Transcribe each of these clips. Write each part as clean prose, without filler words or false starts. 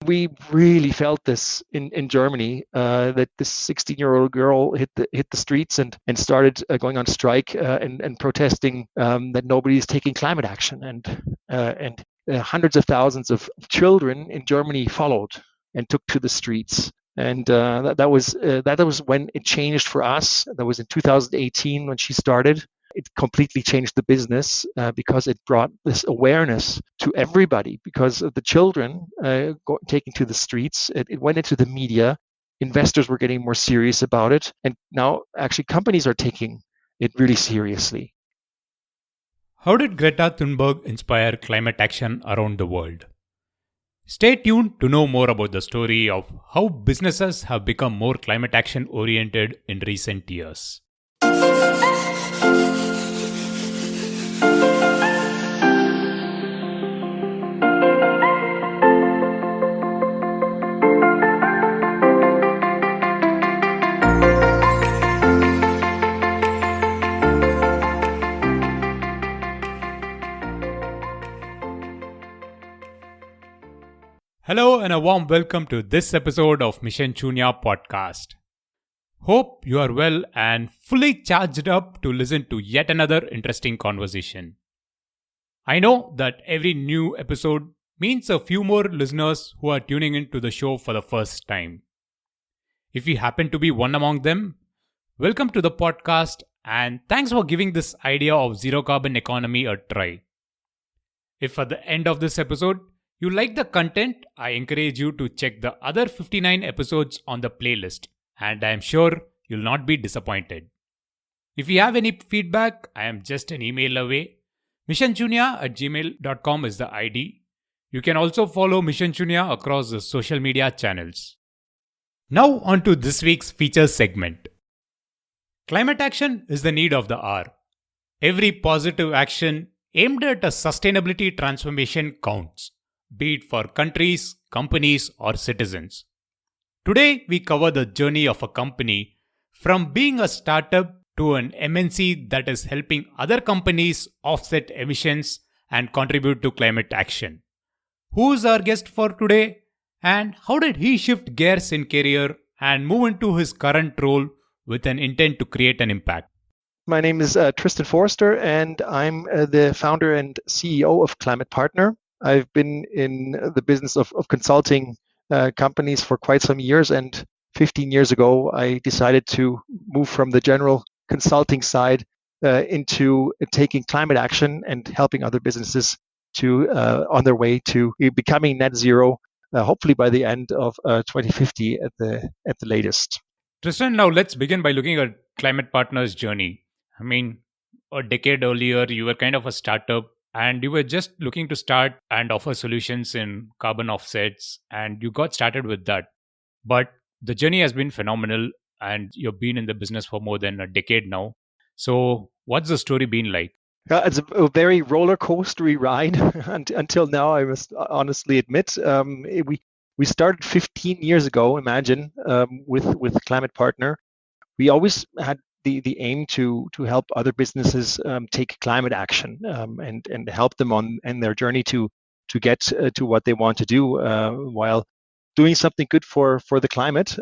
We really felt this in Germany, that this 16-year-old girl hit the streets and started going on strike, and protesting, that nobody is taking climate action, and hundreds of thousands of children in Germany followed and took to the streets. And that was when it changed for us. That was in 2018 when she started. It completely changed the business, because it brought this awareness to everybody because of the children taking to the streets. It went into the media. Investors were getting more serious about it. And now actually companies are taking it really seriously. How did Greta Thunberg inspire climate action around the world? Stay tuned to know more about the story of how businesses have become more climate action oriented in recent years. Hello and a warm welcome to this episode of Mission Shunya podcast. Hope you are well and fully charged up to listen to yet another interesting conversation. I know that every new episode means a few more listeners who are tuning into the show for the first time. If you happen to be one among them, welcome to the podcast and thanks for giving this idea of zero carbon economy a try. If at the end of this episode, you like the content, I encourage you to check the other 59 episodes on the playlist, and I am sure you'll not be disappointed. If you have any feedback, I am just an email away. missionjunia@gmail.com is the ID. You can also follow Mission Shunya across the social media channels. Now on to this week's feature segment. Climate action is the need of the hour. Every positive action aimed at a sustainability transformation counts, be it for countries, companies, or citizens. Today, we cover the journey of a company from being a startup to an MNC that is helping other companies offset emissions and contribute to climate action. Who's our guest for today? And how did he shift gears in career and move into his current role with an intent to create an impact? My name is Tristan Foerster, and I'm the founder and CEO of ClimatePartner. I've been in the business of consulting companies for quite some years, and 15 years ago, I decided to move from the general consulting side into taking climate action and helping other businesses to on their way to becoming net zero, hopefully by the end of 2050 at the latest. Tristan, now let's begin by looking at ClimatePartner's journey. I mean, a decade earlier, you were kind of a startup and you were just looking to start and offer solutions in carbon offsets, and you got started with that. But the journey has been phenomenal, and you've been in the business for more than a decade now. So what's the story been like? It's a very roller coastery ride until now, I must honestly admit. We started 15 years ago, imagine, with ClimatePartner. We always had the aim to help other businesses take climate action, and help them on their journey to get to what they want to do, while doing something good for the climate.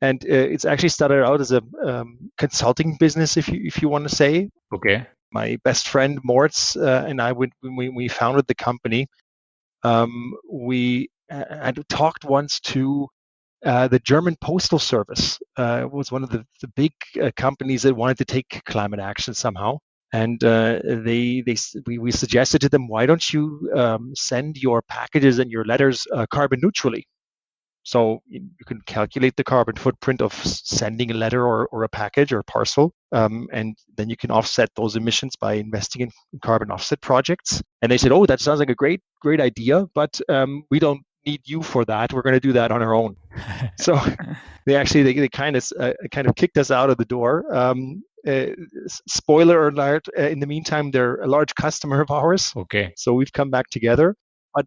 And it's actually started out as a consulting business, if you want to say. Okay. My best friend Moritz and I, when we founded the company, we had talked once to the German Postal Service. Was one of the big companies that wanted to take climate action somehow. And we suggested to them, why don't you send your packages and your letters carbon neutrally? So you can calculate the carbon footprint of sending a letter or a package or a parcel, and then you can offset those emissions by investing in carbon offset projects. And they said, oh, that sounds like a great idea, but we don't need you for that. We're going to do that on our own. So they kind of kicked us out of the door. Spoiler alert, in the meantime, they're a large customer of ours. Okay. So we've come back together. But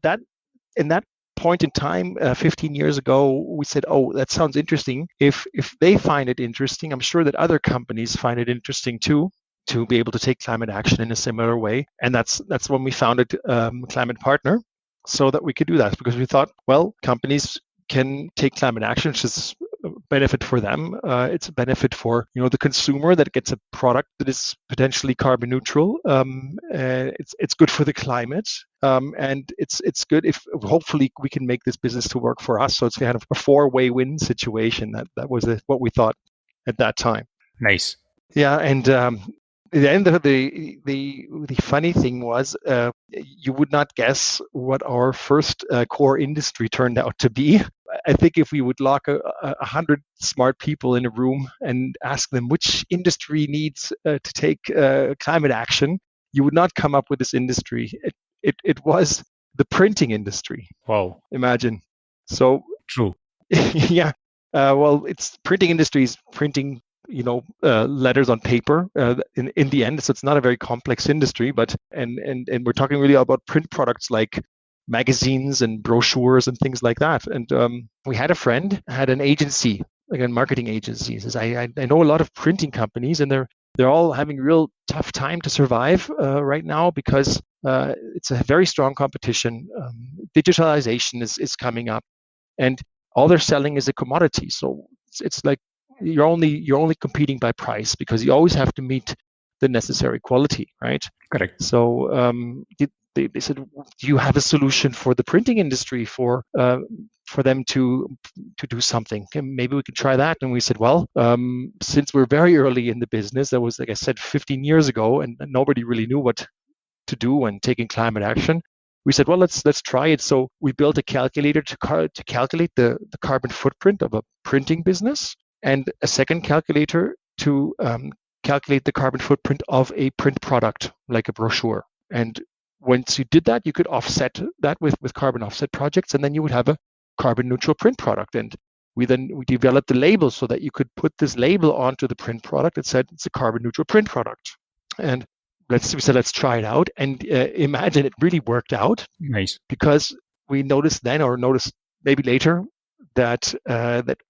in that point in time, 15 years ago, we said, oh, that sounds interesting. If they find it interesting, I'm sure that other companies find it interesting too, to be able to take climate action in a similar way. And that's when we founded ClimatePartner. so that we could do that, because we thought, well, companies can take climate action, which is a benefit for them. It's a benefit for the consumer that gets a product that is potentially carbon neutral. It's good for the climate, and it's good if hopefully we can make this business to work for us. So it's kind of a four-way win situation. That was what we thought at that time. Nice. Yeah, and then the funny thing was, you would not guess what our first core industry turned out to be. I think if we would lock 100 smart people in a room and ask them which industry needs to take climate action, you would not come up with this industry. It was the printing industry. Wow. Imagine. So True. yeah. Well, it's printing industries printing letters on paper in the end. So it's not a very complex industry, but and we're talking really about print products like magazines and brochures and things like that. And we had a friend had an agency, like a marketing agency. He says, I know a lot of printing companies, and they're all having real tough time to survive right now, because it's a very strong competition. Digitalization is coming up, and all they're selling is a commodity. So it's like you're only competing by price, because you always have to meet the necessary quality, right? Correct. So they said, do you have a solution for the printing industry for them to do something? And maybe we could try that. And we said, well, since we're very early in the business, that was, like I said, 15 years ago, and nobody really knew what to do when taking climate action. We said, well, let's try it. So we built a calculator to calculate the carbon footprint of a printing business, and a second calculator to calculate the carbon footprint of a print product like a brochure. And once you did that, you could offset that with carbon offset projects, and then you would have a carbon neutral print product. And we developed the label so that you could put this label onto the print product that said it's a carbon neutral print product. And we said, let's try it out. And imagine it really worked out. Nice. Because we noticed then, or noticed maybe later, that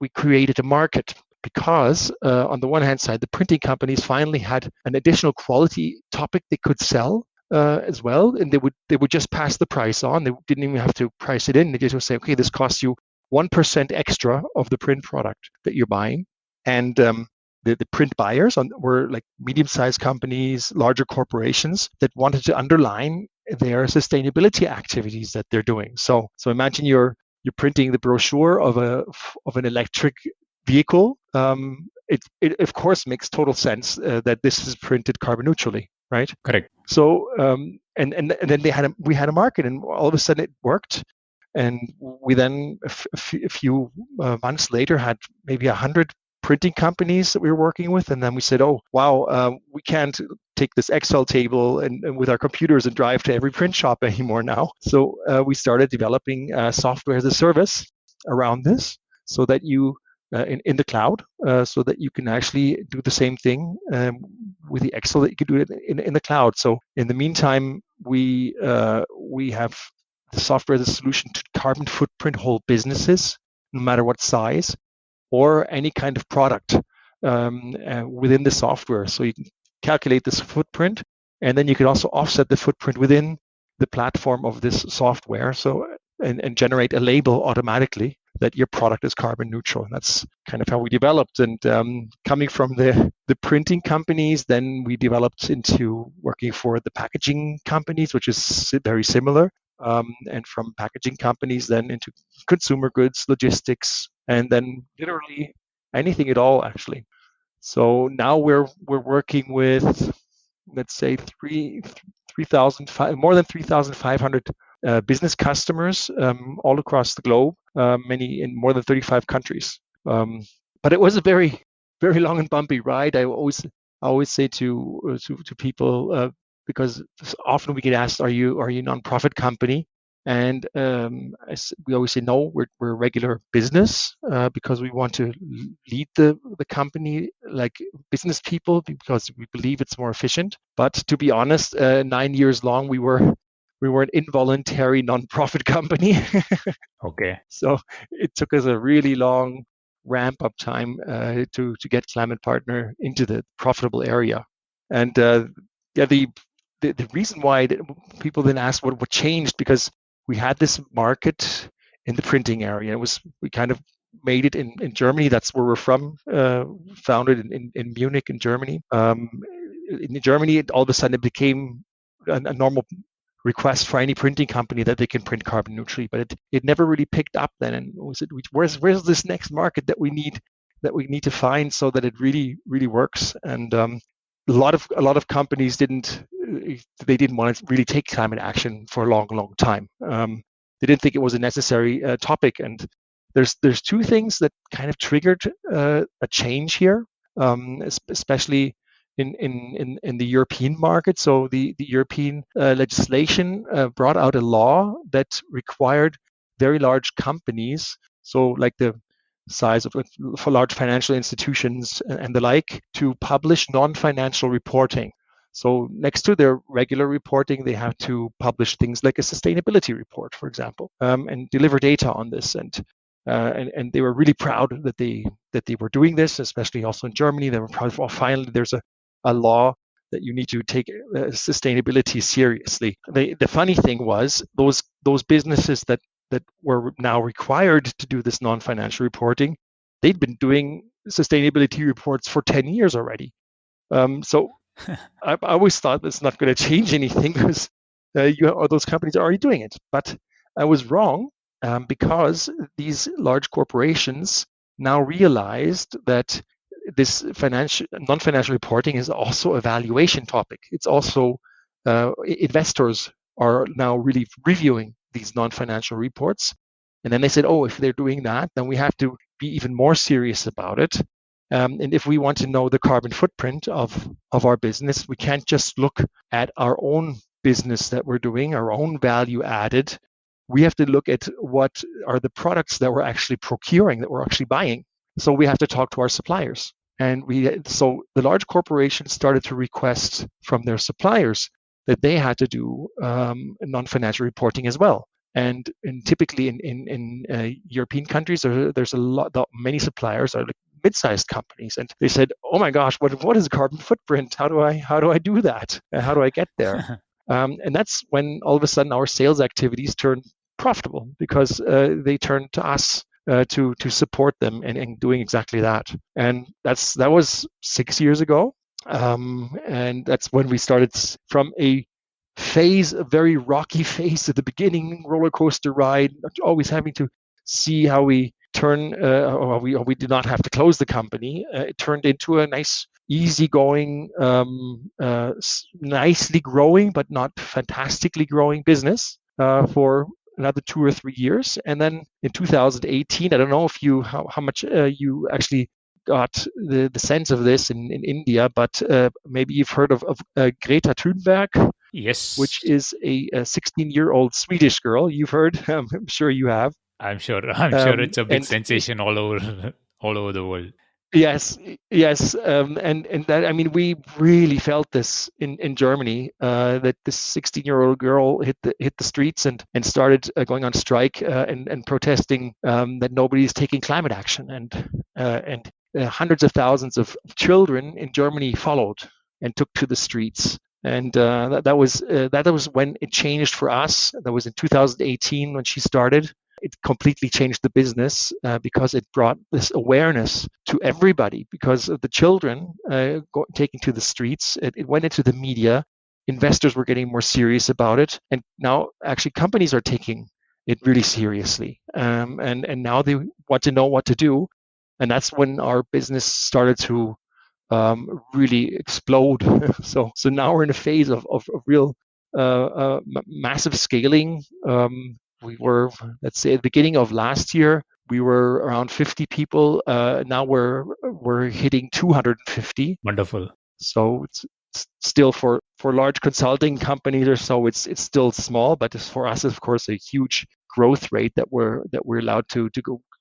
we created a market. Because on the one hand side, the printing companies finally had an additional quality topic they could sell as well, and they would just pass the price on. They didn't even have to price it in. They just would say, okay, this costs you 1% extra of the print product that you're buying. And the print buyers were like medium-sized companies, larger corporations that wanted to underline their sustainability activities that they're doing. So imagine you're printing the brochure of an electric vehicle. It of course makes total sense that this is printed carbon neutrally, right? Correct. So and then we had a market, and all of a sudden it worked. And we then a few months later had maybe 100 printing companies that we were working with, and then we said, oh wow, we can't take this Excel table and with our computers and drive to every print shop anymore now. So we started developing software as a service around this, so that you in the cloud, so that you can actually do the same thing with the Excel that you could do it in the cloud. So in the meantime, we have the software as a solution to carbon footprint whole businesses, no matter what size, or any kind of product within the software. So you can calculate this footprint, and then you can also offset the footprint within the platform of this software. So and generate a label automatically that your product is carbon neutral. And that's kind of how we developed. And coming from the printing companies, then we developed into working for the packaging companies, which is very similar. And from packaging companies, then into consumer goods, logistics, and then literally anything at all, actually. So now we're working with, let's say, more than 3,500 business customers all across the globe, many in more than 35 countries. But it was a very, very long and bumpy ride. I always say to people, because often we get asked, "Are you a nonprofit company?" And we always say, "No, we're a regular business because we want to lead the company like business people, because we believe it's more efficient." But to be honest, 9 years long, we were an involuntary nonprofit company. Okay. So it took us a really long ramp up time to get ClimatePartner into the profitable area. And the reason why people then ask what changed, because we had this market in the printing area. We kind of made it in Germany. That's where we're from. Founded in Munich, in Germany. In Germany, all of a sudden it became a normal request for any printing company that they can print carbon neutrally, but it never really picked up then. And where's this next market that we need to find so that it really works? And a lot of companies didn't want to really take climate action for a long time. They didn't think it was a necessary topic. And there's two things that kind of triggered a change here, especially in the European market. So the European legislation brought out a law that required very large companies, so like the size of for large financial institutions and the like, to publish non-financial reporting. So next to their regular reporting, they have to publish things like a sustainability report, for example, and deliver data on this. And they were really proud that they were doing this, especially also in Germany. They were proud. Well, finally, there's a law that you need to take sustainability seriously. The funny thing was those businesses that were now required to do this non-financial reporting, they'd been doing sustainability reports for 10 years already. So I always thought it's not going to change anything because those companies are already doing it. But I was wrong, because these large corporations now realized that this non-financial reporting is also a valuation topic. It's also investors are now really reviewing these non-financial reports. And then they said, oh, if they're doing that, then we have to be even more serious about it. And if we want to know the carbon footprint of our business, we can't just look at our own business that we're doing, our own value added. We have to look at what are the products that we're actually procuring, that we're actually buying. So we have to talk to our suppliers. And so the large corporations started to request from their suppliers that they had to do non-financial reporting as well. And typically in European countries, there's many suppliers are like mid-sized companies, and they said, "Oh my gosh, what is a carbon footprint? How do I do that? How do I get there?" And that's when all of a sudden our sales activities turned profitable, because they turned to us to support them in doing exactly that. And that was 6 years ago, and that's when we started from a very rocky phase at the beginning, roller coaster ride, always having to see how we turn, or we did not have to close the company. It turned into a nice, easygoing, nicely growing, but not fantastically growing business for another 2 or 3 years. And then in 2018, I don't know how much you actually got the sense of this in India, but maybe you've heard of Greta Thunberg. Yes. Which is a 16-year-old Swedish girl. You've heard? I'm sure you have. I'm sure it's a big sensation all over the world. Yes. And that, I mean, we really felt this in Germany, that this 16-year-old girl hit the streets and started going on strike and protesting that nobody's taking climate action, and hundreds of thousands of children in Germany followed and took to the streets. And that was when it changed for us. That was in 2018 when she started. It completely changed the business because it brought this awareness to everybody. Because of the children taking to the streets, it went into the media. Investors were getting more serious about it, and now actually companies are taking it really seriously. And now they want to know what to do, and that's when our business started to really explode. So now we're in a phase of real massive scaling. We were, let's say, at the beginning of last year, we were around 50 people. Now we're hitting 250. Wonderful. So it's still for large consulting companies or so, it's still small, but it's for us, of course, a huge growth rate that we're allowed to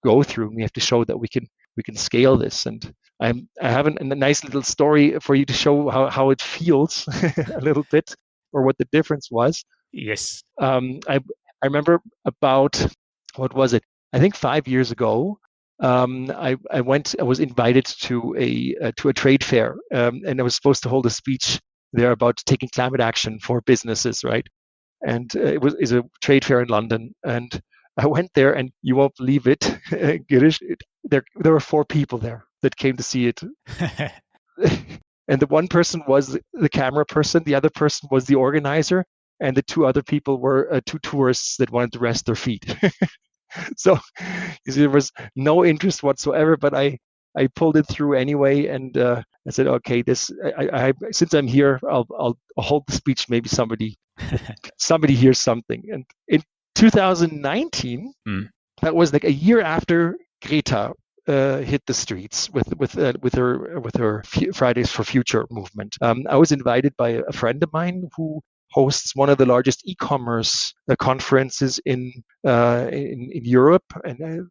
go through. And we have to show that we can scale this. And I have a nice little story for you to show how it feels a little bit, or what the difference was. Yes. I remember about, what was it? I think 5 years ago, I was invited to a trade fair, and I was supposed to hold a speech there about taking climate action for businesses, right? and is a trade fair in London. And I went there, and you won't believe it, Girish. There were 4 people there that came to see it. And the one person was the camera person, the other person was the organizer, and the 2 other people were 2 tourists that wanted to rest their feet. So you see, there was no interest whatsoever, but I pulled it through anyway, and I said, okay, this I since I'm here, I'll hold the speech. Maybe somebody hears something. And in 2019, that was like a year after Greta hit the streets with her Fridays for Future movement. I was invited by a friend of mine who hosts one of the largest e-commerce conferences in Europe, and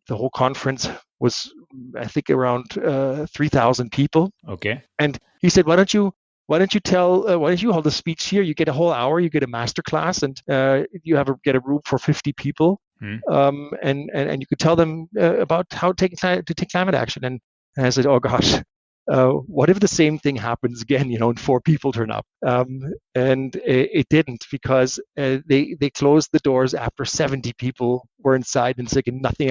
the whole conference was, I think, around 3,000 people. Okay. And he said, why don't you hold a speech here? You get a whole hour, you get a master class, and you get a room for 50 people. And you could tell them about how to take climate action. And I said, oh gosh, what if the same thing happens again, and 4 people turn up? And it didn't, because they closed the doors after 70 people were inside, and it's like nothing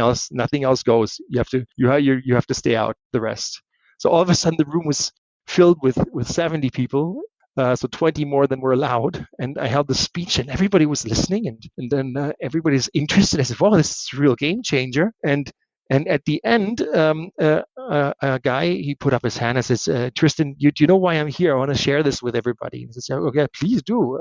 else goes. You have to stay out the rest. So all of a sudden the room was filled with 70 people. So 20 more than were allowed, and I held the speech, and everybody was listening, and then everybody's interested. I said, "Wow, this is a real game changer!" And at the end, a guy, he put up his hand and says, "Tristan, do you know why I'm here? I want to share this with everybody." And I said, "Okay, please do.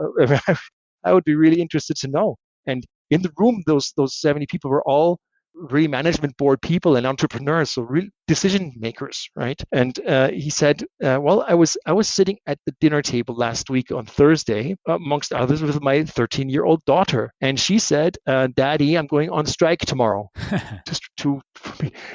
I would be really interested to know." And in the room, those 70 people were all really management board people and entrepreneurs, so real decision makers, right? And he said, well, I was sitting at the dinner table last week on Thursday, amongst others, with my 13-year-old daughter, and she said, Daddy, I'm going on strike tomorrow.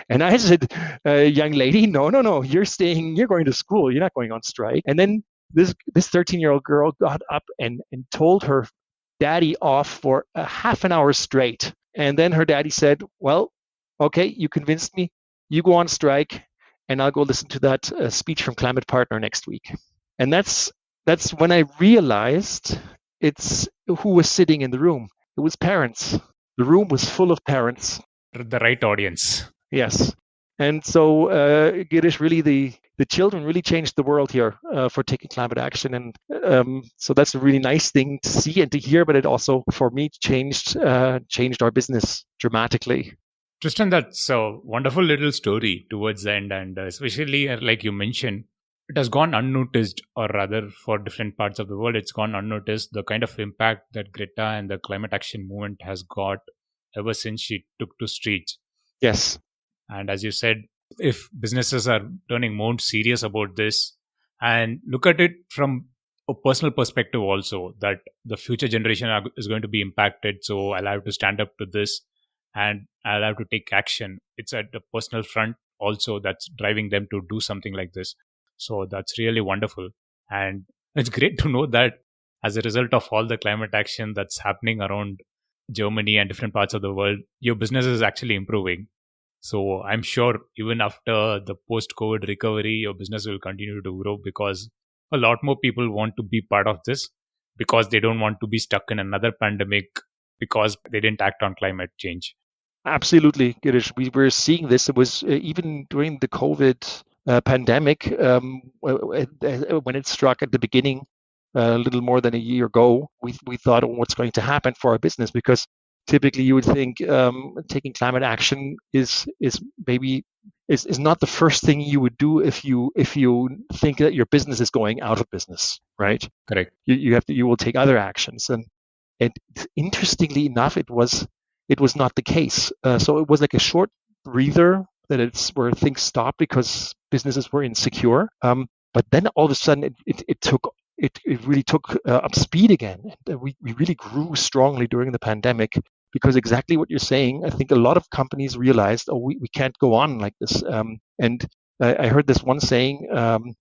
And I said, young lady, no, you're going to school, you're not going on strike. And then this 13-year-old girl got up and told her daddy off for a half an hour straight. And then her daddy said, well, okay, you convinced me. You go on strike, and I'll go listen to that speech from ClimatePartner next week. And that's when I realized it's who was sitting in the room. It was parents. The room was full of parents. The right audience. Yes. And so, Girish, really the children really changed the world here for taking climate action. And so that's a really nice thing to see and to hear, but it also, for me, changed our business dramatically. Tristan, that's a wonderful little story towards the end. And especially, like you mentioned, it has gone unnoticed, or rather for different parts of the world, it's gone unnoticed, the kind of impact that Greta and the climate action movement has got ever since she took to streets. Yes. And as you said, if businesses are turning more serious about this and look at it from a personal perspective also, that the future generation is going to be impacted, so I'll have to stand up to this and I'll have to take action. It's at the personal front also that's driving them to do something like this. So that's really wonderful. And it's great to know that as a result of all the climate action that's happening around Germany and different parts of the world, your business is actually improving. So I'm sure even after the post-COVID recovery, your business will continue to grow, because a lot more people want to be part of this, because they don't want to be stuck in another pandemic because they didn't act on climate change. Absolutely, Girish. We were seeing this. It was even during the COVID pandemic, when it struck at the beginning, a little more than a year ago, we thought, oh, what's going to happen for our business? Because typically you would think taking climate action is not the first thing you would do if you think that your business is going out of business, right? Correct. You will take other actions, and interestingly enough, it was not the case. So it was like a short breather that it's where things stopped because businesses were insecure. But then all of a sudden it really took up speed again. We really grew strongly during the pandemic, because exactly what you're saying, I think a lot of companies realized, we can't go on like this. And I heard this one saying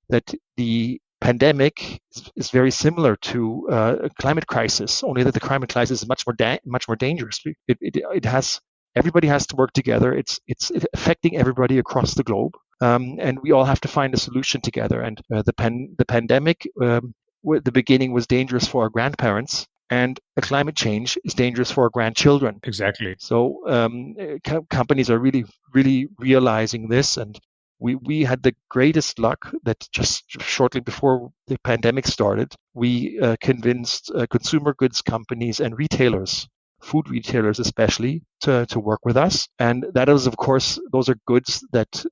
that the pandemic is very similar to a climate crisis, only that the climate crisis is much more dangerous. Everybody has to work together. It's affecting everybody across the globe, and we all have to find a solution together. And the pandemic, the beginning was dangerous for our grandparents, and a climate change is dangerous for our grandchildren. Exactly. So companies are really realizing this, and we had the greatest luck that just shortly before the pandemic started, we convinced consumer goods companies and retailers, food retailers especially, to work with us. And that is, of course, those are goods that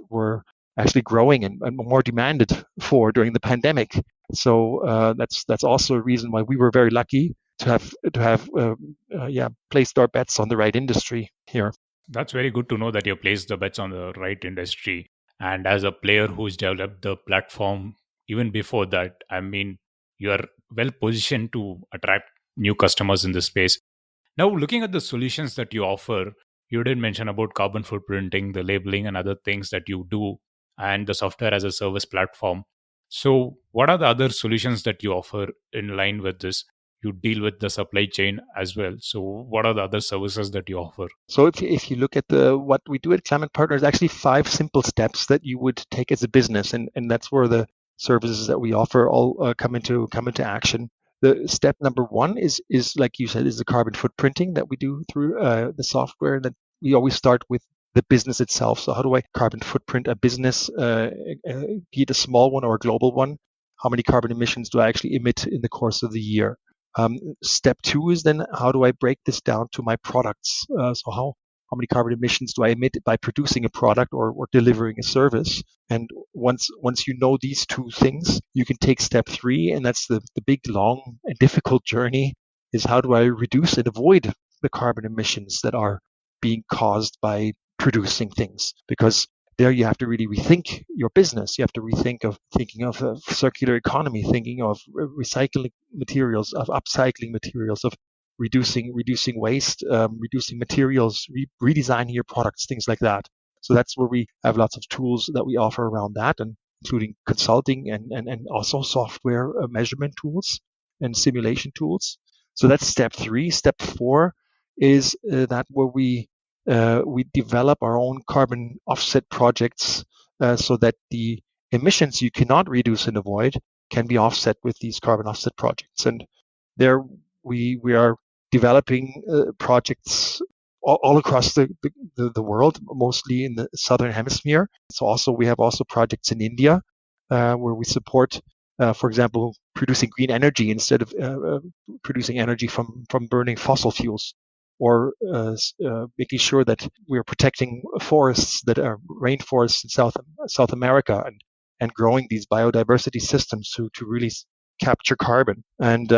were actually growing and more demanded for during the pandemic. So that's also a reason why we were very lucky to have placed our bets on the right industry here. That's very good to know that you placed the bets on the right industry. And as a player who's developed the platform even before that, I mean, you are well positioned to attract new customers in this space. Now, looking at the solutions that you offer, you did mention about carbon footprinting, the labeling, and other things that you do, and the software as a service platform. So, what are the other solutions that you offer in line with this? You deal with the supply chain as well. So, what are the other services that you offer? So if you look at what we do at ClimatePartner, is actually 5 simple steps that you would take as a business, and that's where the services that we offer all come into action. The step number 1 is like you said, is the carbon footprinting that we do through the software, and then we always start with the business itself. So how do I carbon footprint a business, be it a small one or a global one? How many carbon emissions do I actually emit in the course of the year? Step 2 is then how do I break this down to my products? So how many carbon emissions do I emit by producing a product or delivering a service? And once you know these two things, you can take step 3, and that's the big, long, and difficult journey, is how do I reduce and avoid the carbon emissions that are being caused by producing things? Because there you have to really rethink your business. You have to thinking of a circular economy, thinking of recycling materials, of upcycling materials, of reducing waste, reducing materials, redesigning your products, things like that. So that's where we have lots of tools that we offer around that, and including consulting and also software measurement tools and simulation tools. So that's step 3. Step 4 is that where we develop our own carbon offset projects so that the emissions you cannot reduce and avoid can be offset with these carbon offset projects. And there we are developing projects all across the world, mostly in the southern hemisphere. So also we have also projects in India where we support, for example, producing green energy instead of producing energy from burning fossil fuels, or making sure that we are protecting forests that are rainforests in South America, and growing these biodiversity systems to really capture carbon. And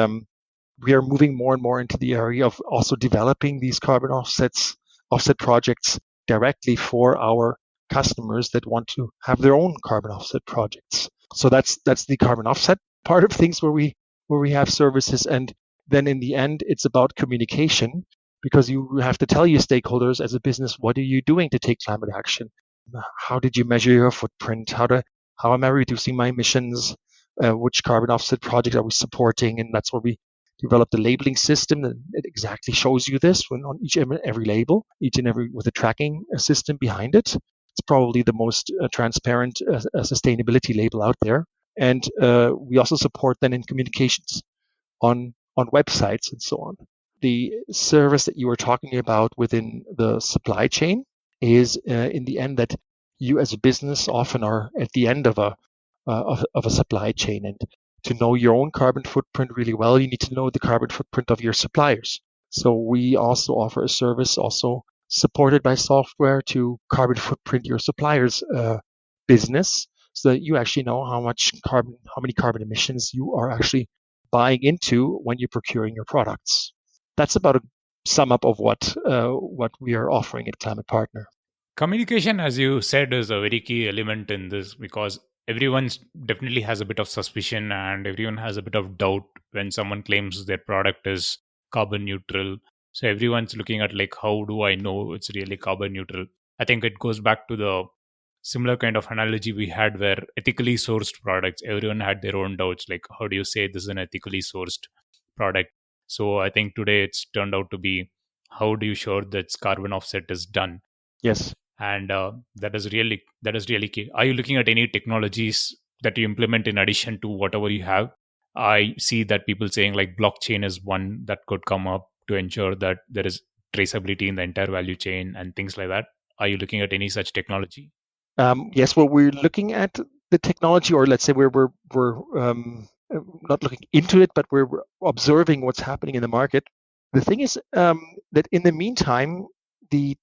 we are moving more and more into the area of also developing these carbon offset projects directly for our customers that want to have their own carbon offset projects. So that's the carbon offset part of things where we have services. And then in the end, it's about communication, because you have to tell your stakeholders as a business, what are you doing to take climate action? How did you measure your footprint? How am I reducing my emissions? Which carbon offset project are we supporting? And that's where we developed a labeling system that it exactly shows you this when on each and every label, each and every, with a tracking system behind it. It's probably the most transparent sustainability label out there. And we also support then in communications on websites and so on. The service that you were talking about within the supply chain is in the end that you as a business often are at the end of a supply chain, and to know your own carbon footprint really well, you need to know the carbon footprint of your suppliers. So we also offer a service, also supported by software, to carbon footprint your suppliers' business, so that you actually know how many carbon emissions you are actually buying into when you're procuring your products. That's about a sum up of what we are offering at ClimatePartner. Communication, as you said, is a very key element in this, because everyone definitely has a bit of suspicion and everyone has a bit of doubt when someone claims their product is carbon neutral. So everyone's looking at, like, how do I know it's really carbon neutral? I think it goes back to the similar kind of analogy we had where ethically sourced products, everyone had their own doubts, like, how do you say this is an ethically sourced product? So I think today it's turned out to be, how do you sure that carbon offset is done? Yes. And that is really key. Are you looking at any technologies that you implement in addition to whatever you have? I see that people saying like blockchain is one that could come up to ensure that there is traceability in the entire value chain and things like that. Are you looking at any such technology? Yes, well, we're looking at the technology, or let's say we're not looking into it, but we're observing what's happening in the market. The thing is that in the meantime, the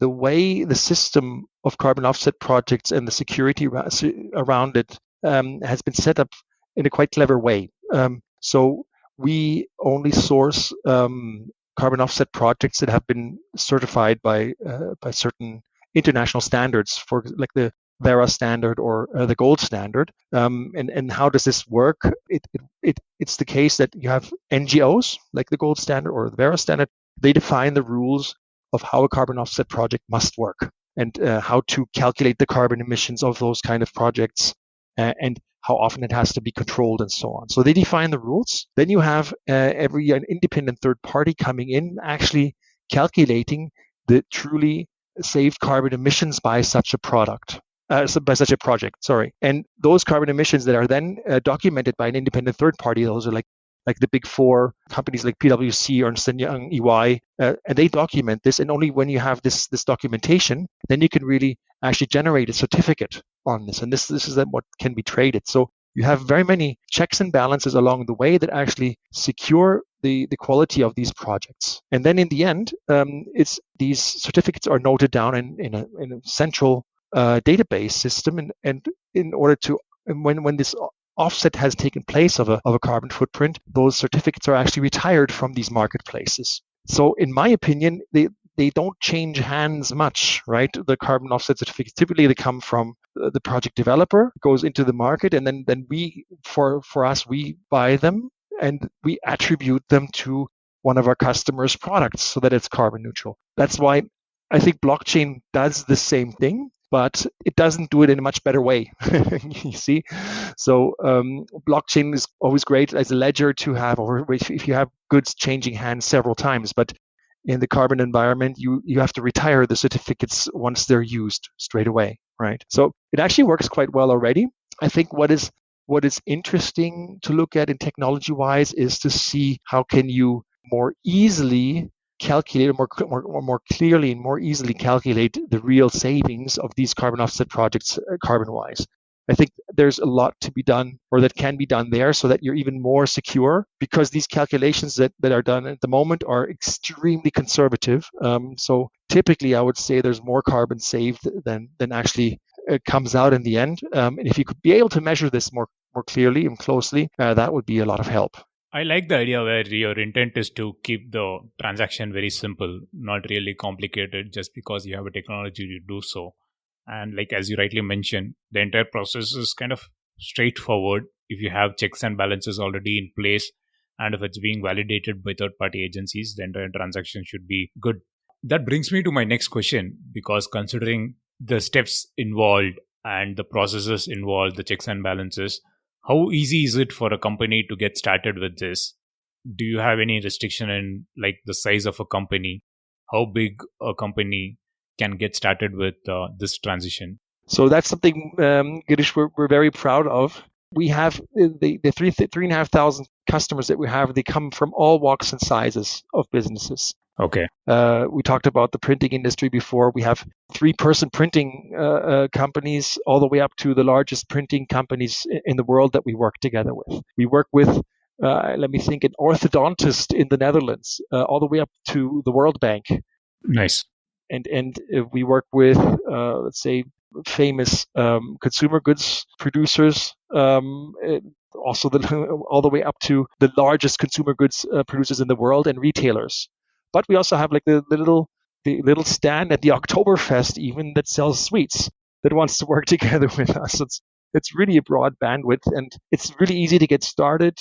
way the system of carbon offset projects and the security around it has been set up in a quite clever way. So we only source carbon offset projects that have been certified by certain international standards, for like the Vera standard or the gold standard. And how does this work? It's the case that you have NGOs like the gold standard or the Vera standard. They define the rules of how a carbon offset project must work and how to calculate the carbon emissions of those kind of projects and how often it has to be controlled and so on. So they define the rules. Then you have every an independent third party coming in actually calculating the truly saved carbon emissions by such a product. By such a project, sorry. And those carbon emissions that are then documented by an independent third party, those are like the big four companies like PwC, Ernst & Young, EY, and they document this. And only when you have this documentation, then you can really actually generate a certificate on this. And this is what can be traded. So you have very many checks and balances along the way that actually secure the quality of these projects. And then in the end, it's these certificates are noted down in a central database system, and in order to when this offset has taken place of a carbon footprint, those certificates are actually retired from these marketplaces. So in my opinion, they don't change hands much, right? The carbon offset certificates, typically they come from the project developer, goes into the market, and then we, for us, we buy them and we attribute them to one of our customers' products so that it's carbon neutral. That's why I think blockchain does the same thing, but it doesn't do it in a much better way. You see, so blockchain is always great as a ledger to have, or if you have goods changing hands several times. But in the carbon environment, you have to retire the certificates once they're used straight away, right? So it actually works quite well already. I think what is interesting to look at in technology-wise is to see how can you more easily calculate more clearly and more easily calculate the real savings of these carbon offset projects carbon-wise. I think there's a lot to be done, or that can be done there, so that you're even more secure, because these calculations that are done at the moment are extremely conservative. So typically, I would say there's more carbon saved than actually comes out in the end. And if you could be able to measure this more clearly and closely, that would be a lot of help. I like the idea where your intent is to keep the transaction very simple, not really complicated, just because you have a technology to do so. And like as you rightly mentioned, the entire process is kind of straightforward if you have checks and balances already in place, and if it's being validated by third-party agencies, the entire transaction should be good. That brings me to my next question, because considering the steps involved and the processes involved, the checks and balances, how easy is it for a company to get started with this? Do you have any restriction in like the size of a company? How big a company can get started with this transition? So that's something, Girish, we're very proud of. We have the 3,500 customers that we have. They come from all walks and sizes of businesses. Okay. We talked about the printing industry before. We have 3-person printing companies all the way up to the largest printing companies in the world that we work together with. We work with, let me think, an orthodontist in the Netherlands, all the way up to the World Bank. Nice. And we work with, let's say, famous consumer goods producers, also all the way up to the largest consumer goods producers in the world and retailers. But we also have like the little stand at the Oktoberfest even that sells sweets, that wants to work together with us. It's really a broad bandwidth, and it's really easy to get started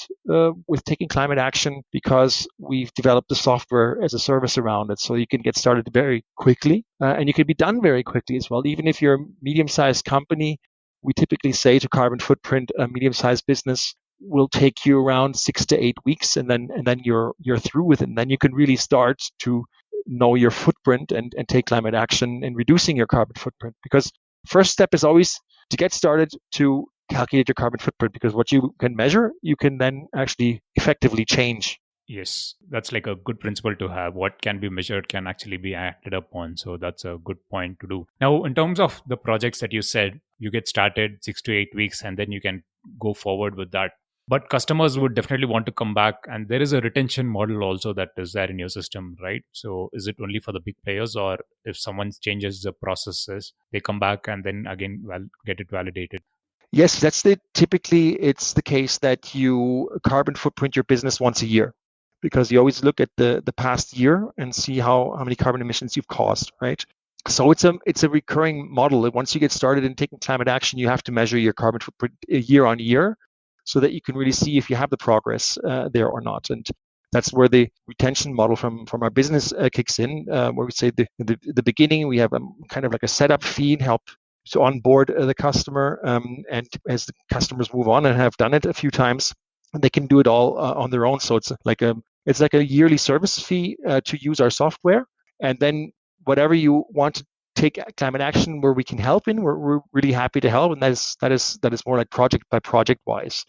with taking climate action, because we've developed the software as a service around it. So you can get started very quickly, and you can be done very quickly as well. Even if you're a medium-sized company, we typically say to carbon footprint, a medium-sized business will take you around 6 to 8 weeks, and then you're through with it. And then you can really start to know your footprint and take climate action in reducing your carbon footprint. Because first step is always to get started to calculate your carbon footprint, because what you can measure, you can then actually effectively change. Yes, that's like a good principle to have. What can be measured can actually be acted upon. So that's a good point to do. Now, in terms of the projects that you said, you get started 6 to 8 weeks and then you can go forward with that. But customers would definitely want to come back. And there is a retention model also that is there in your system, right? So is it only for the big players, or if someone changes the processes, they come back and then again get it validated? Yes, typically it's the case that you carbon footprint your business once a year, because you always look at the past year and see how many carbon emissions you've caused, right? So it's a recurring model. Once you get started in taking climate action, you have to measure your carbon footprint year on year, so that you can really see if you have the progress there or not. And that's where the retention model from our business kicks in, where we say the beginning we have kind of like a setup fee, help to onboard the customer, and as the customers move on and have done it a few times, they can do it all on their own. So it's like a yearly service fee to use our software, and then whatever you want to take climate action where we can help in, we're really happy to help, and that is more like project by project wise.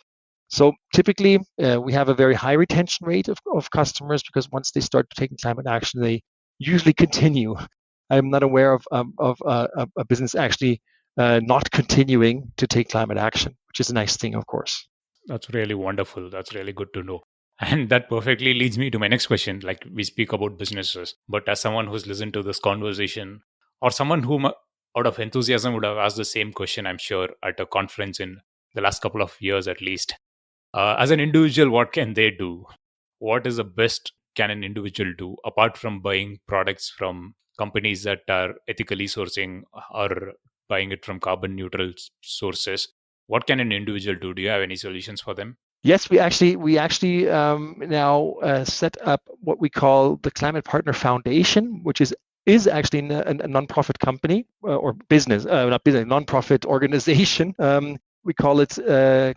So typically, we have a very high retention rate of customers, because once they start taking climate action, they usually continue. I'm not aware of a business actually not continuing to take climate action, which is a nice thing, of course. That's really wonderful. That's really good to know. And that perfectly leads me to my next question. Like, we speak about businesses, but as someone who's listened to this conversation, or someone who out of enthusiasm would have asked the same question, I'm sure, at a conference in the last couple of years at least. As an individual, what can they do? What is the best can an individual do apart from buying products from companies that are ethically sourcing, or buying it from carbon neutral sources? What can an individual do? Do you have any solutions for them? Yes, we actually now set up what we call the ClimatePartner Foundation, which is actually a nonprofit company, or business, not business, nonprofit organization. We call it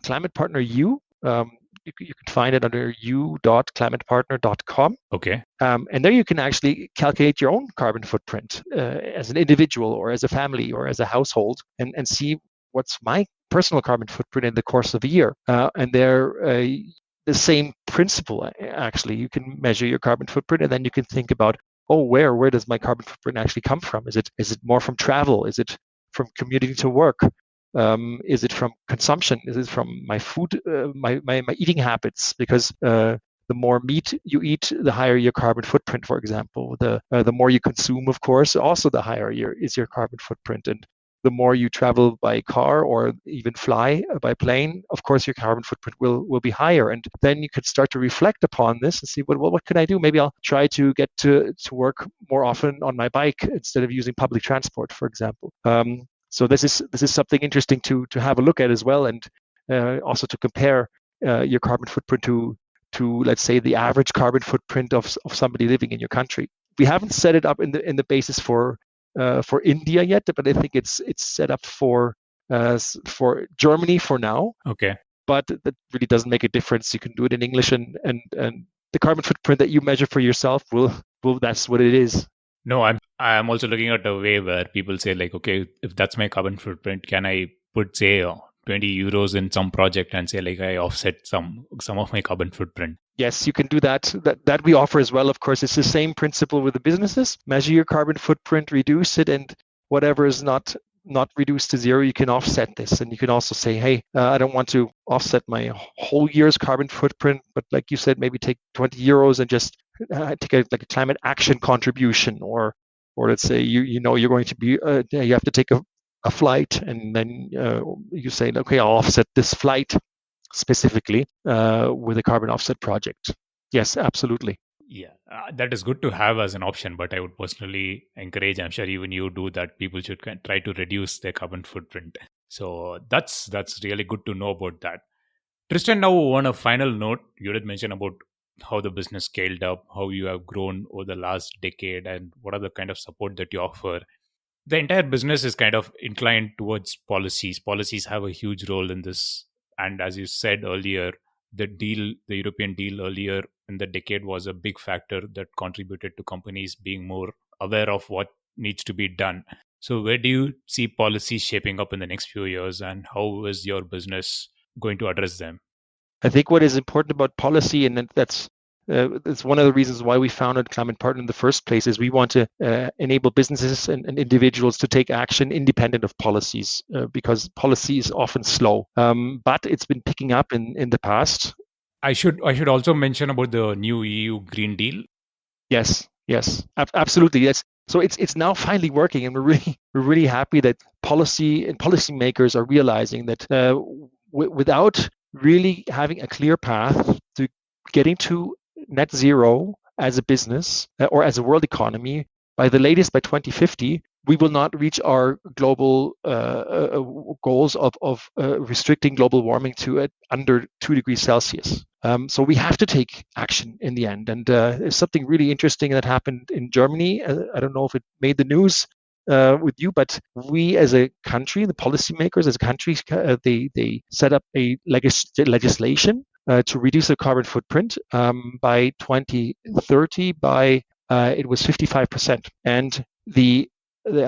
Climate Partner U. You can find it under u.climatepartner.com. Okay. And there you can actually calculate your own carbon footprint as an individual, or as a family, or as a household, and see what's my personal carbon footprint in the course of a year. And they're the same principle, actually. You can measure your carbon footprint, and then you can think about, oh, where does my carbon footprint actually come from? Is it more from travel? Is it from commuting to work? Is it from consumption? Is it from my food, my eating habits? Because the more meat you eat, the higher your carbon footprint, for example. The more you consume, of course, also the higher is your carbon footprint. And the more you travel by car or even fly by plane, of course, your carbon footprint will be higher. And then you could start to reflect upon this and see, well, what can I do? Maybe I'll try to get to work more often on my bike instead of using public transport, for example. So this is something interesting to have a look at as well, and also to compare your carbon footprint to let's say the average carbon footprint of somebody living in your country. We haven't set it up in the basis for India yet, but I think it's set up for Germany for now. Okay. But that really doesn't make a difference. You can do it in English, and the carbon footprint that you measure for yourself will that's what it is. No, I'm also looking at a way where people say, like, okay, if that's my carbon footprint, can I put, say, 20 euros in some project and say, like, I offset some of my carbon footprint? Yes, you can do that. That we offer as well. Of course, it's the same principle with the businesses. Measure your carbon footprint, reduce it, and whatever is not reduced to zero, you can offset this. And you can also say, hey, I don't want to offset my whole year's carbon footprint, but like you said, maybe take 20 euros and just take a climate action contribution, or let's say you're going to be you have to take a flight, and then you say, okay, I'll offset this flight specifically with a carbon offset project. Yes, absolutely. Yeah, that is good to have as an option, but I would personally encourage, I'm sure even you do, that people should try to reduce their carbon footprint. So that's really good to know about that. Tristan, now on a final note, you did mention about how the business scaled up, how you have grown over the last decade, and what are the kind of support that you offer. The entire business is kind of inclined towards policies. Policies have a huge role in this. And as you said earlier, the European deal earlier in the decade was a big factor that contributed to companies being more aware of what needs to be done. So where do you see policies shaping up in the next few years, and how is your business going to address them? I think what is important about policy, and that's one of the reasons why we founded ClimatePartner in the first place, is we want to enable businesses and individuals to take action independent of policies, because policy is often slow. But it's been picking up in the past. I should also mention about the new EU Green Deal. Yes, absolutely. Yes. So it's now finally working, and we're really happy that policy and policymakers are realizing that without really having a clear path to getting to net zero as a business or as a world economy by 2050, we will not reach our global goals of restricting global warming to under 2 degrees Celsius. So we have to take action in the end. And there's something really interesting that happened in Germany. I don't know if it made the news with you, but we as a country, the policymakers as a country, they set up a legislation to reduce their carbon footprint by 2030 by it was 55%. And the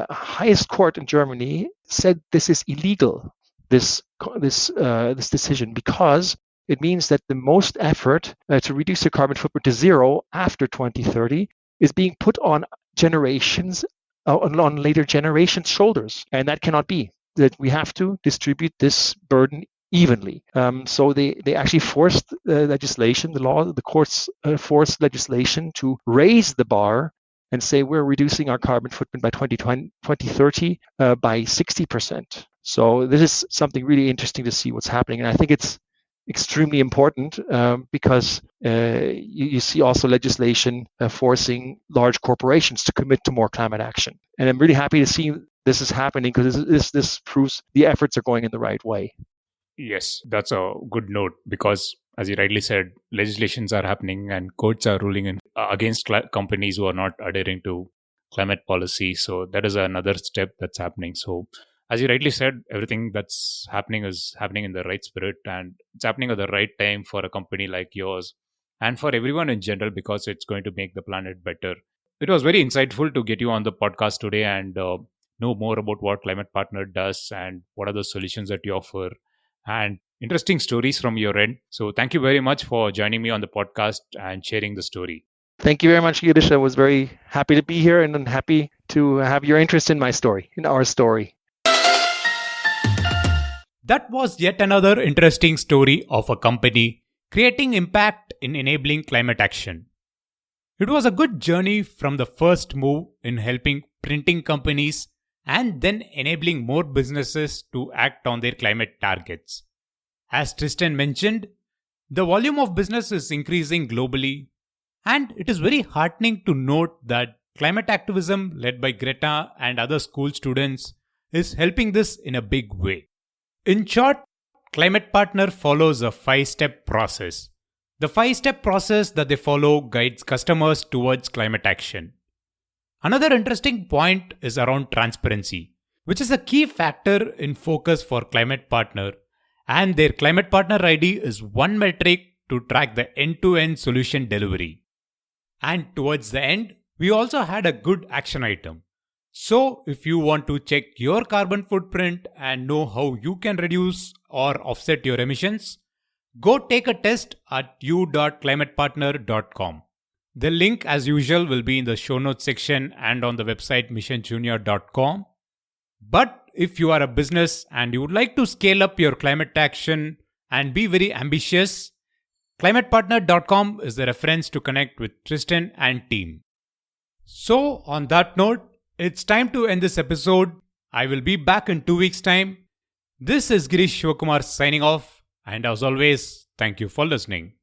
highest court in Germany said this is illegal, this decision, because it means that the most effort to reduce the carbon footprint to zero after 2030 is being put on generations, on later generations' shoulders, and that cannot be. That we have to distribute this burden evenly. So they actually forced legislation, the courts forced legislation to raise the bar and say we're reducing our carbon footprint by 2030 by 60%. So this is something really interesting to see what's happening, and I think it's extremely important because you see also legislation forcing large corporations to commit to more climate action. And I'm really happy to see this is happening because this proves the efforts are going in the right way. Yes, that's a good note because, as you rightly said, legislations are happening and courts are ruling in against companies who are not adhering to climate policy. So that is another step that's happening. So as you rightly said, everything that's happening is happening in the right spirit, and it's happening at the right time for a company like yours and for everyone in general, because it's going to make the planet better. It was very insightful to get you on the podcast today and know more about what ClimatePartner does and what are the solutions that you offer, and interesting stories from your end. So thank you very much for joining me on the podcast and sharing the story. Thank you very much, Girish. I was very happy to be here and I'm happy to have your interest in my story, in our story. That was yet another interesting story of a company creating impact in enabling climate action. It was a good journey from the first move in helping printing companies and then enabling more businesses to act on their climate targets. As Tristan mentioned, the volume of business is increasing globally, and it is very heartening to note that climate activism led by Greta and other school students is helping this in a big way. In short, ClimatePartner follows a 5-step process. The 5-step process that they follow guides customers towards climate action. Another interesting point is around transparency, which is a key factor in focus for ClimatePartner, and their ClimatePartner ID is one metric to track the end-to-end solution delivery. And towards the end, we also had a good action item. So, if you want to check your carbon footprint and know how you can reduce or offset your emissions, go take a test at u.climatepartner.com. The link, as usual, will be in the show notes section and on the website missionjunior.com. But if you are a business and you would like to scale up your climate action and be very ambitious, climatepartner.com is the reference to connect with Tristan and team. So, on that note, it's time to end this episode. I will be back in 2 weeks' time. This is Girish Shivakumar signing off, and as always, thank you for listening.